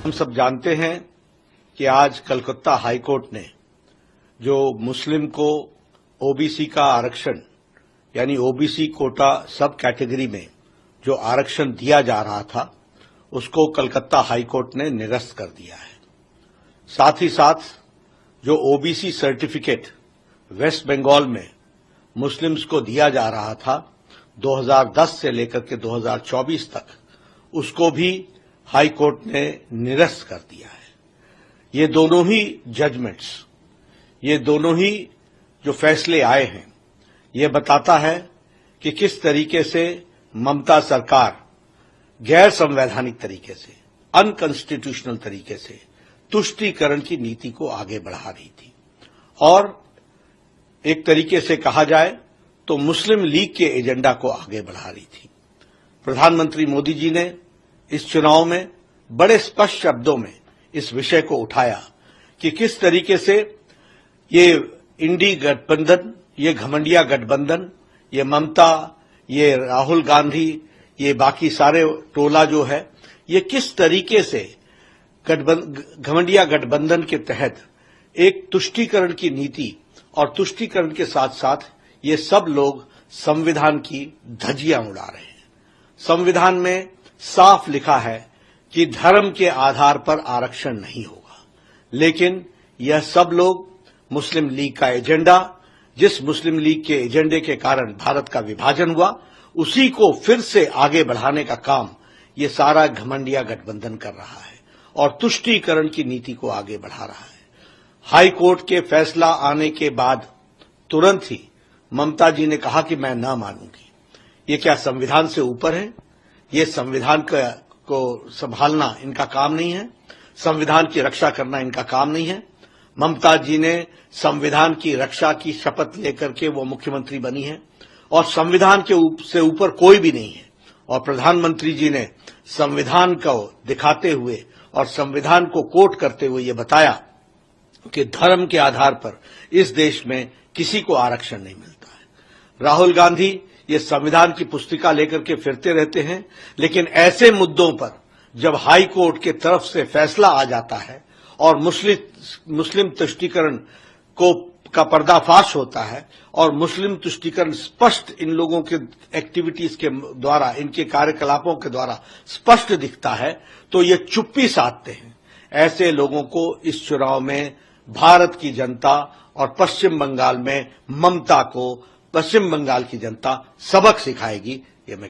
हम सब जानते हैं कि आज कलकत्ता हाई कोर्ट ने जो मुस्लिम को ओबीसी का आरक्षण यानी ओबीसी कोटा सब कैटेगरी में जो आरक्षण दिया जा रहा था उसको कलकत्ता हाई कोर्ट ने निरस्त कर दिया है। साथ ही साथ जो ओबीसी सर्टिफिकेट वेस्ट बंगाल में मुस्लिम्स को दिया जा रहा था 2010 से लेकर के 2024 तक, उसको भी हाई कोर्ट ने निरस्त कर दिया है। ये दोनों ही जजमेंट्स, ये दोनों ही जो फैसले आए हैं, ये बताता है कि किस तरीके से ममता सरकार गैर संवैधानिक तरीके से, अनकॉन्स्टिट्यूशनल तरीके से तुष्टीकरण की नीति को आगे बढ़ा रही थी और एक तरीके से कहा जाए तो मुस्लिम लीग के एजेंडा को आगे बढ़ा रही थी। प्रधानमंत्री मोदी जी ने इस चुनाव में बड़े स्पष्ट शब्दों में इस विषय को उठाया कि किस तरीके से ये इंडी गठबंधन, ये घमंडिया गठबंधन, ये ममता, ये राहुल गांधी, ये बाकी सारे टोला जो है, ये किस तरीके से घमंडिया गठबंधन के तहत एक तुष्टीकरण की नीति और तुष्टीकरण के साथ साथ ये सब लोग संविधान की धज्जियां उड़ा रहे हैं। संविधान में साफ लिखा है कि धर्म के आधार पर आरक्षण नहीं होगा, लेकिन यह सब लोग मुस्लिम लीग का एजेंडा, जिस मुस्लिम लीग के एजेंडे के कारण भारत का विभाजन हुआ, उसी को फिर से आगे बढ़ाने का काम ये सारा घमंडिया गठबंधन कर रहा है और तुष्टीकरण की नीति को आगे बढ़ा रहा है। हाई कोर्ट के फैसला आने के बाद तुरंत ही ममता जी ने कहा कि मैं न मानूंगी। ये क्या संविधान से ऊपर है? ये संविधान को संभालना इनका काम नहीं है, संविधान की रक्षा करना इनका काम नहीं है। ममता जी ने संविधान की रक्षा की शपथ लेकर के वो मुख्यमंत्री बनी है और संविधान के से ऊपर कोई भी नहीं है। और प्रधानमंत्री जी ने संविधान को दिखाते हुए और संविधान को कोट करते हुए ये बताया कि धर्म के आधार पर इस देश में किसी को आरक्षण नहीं मिलता है। राहुल गांधी ये संविधान की पुस्तिका लेकर के फिरते रहते हैं, लेकिन ऐसे मुद्दों पर जब हाई कोर्ट के तरफ से फैसला आ जाता है और मुस्लिम तुष्टीकरण का पर्दाफाश होता है और मुस्लिम तुष्टीकरण स्पष्ट इन लोगों के एक्टिविटीज के द्वारा, इनके कार्यकलापों के द्वारा स्पष्ट दिखता है, तो ये चुप्पी साधते हैं। ऐसे लोगों को इस चुनाव में भारत की जनता और पश्चिम बंगाल में ममता को पश्चिम बंगाल की जनता सबक सिखाएगी। ये मैं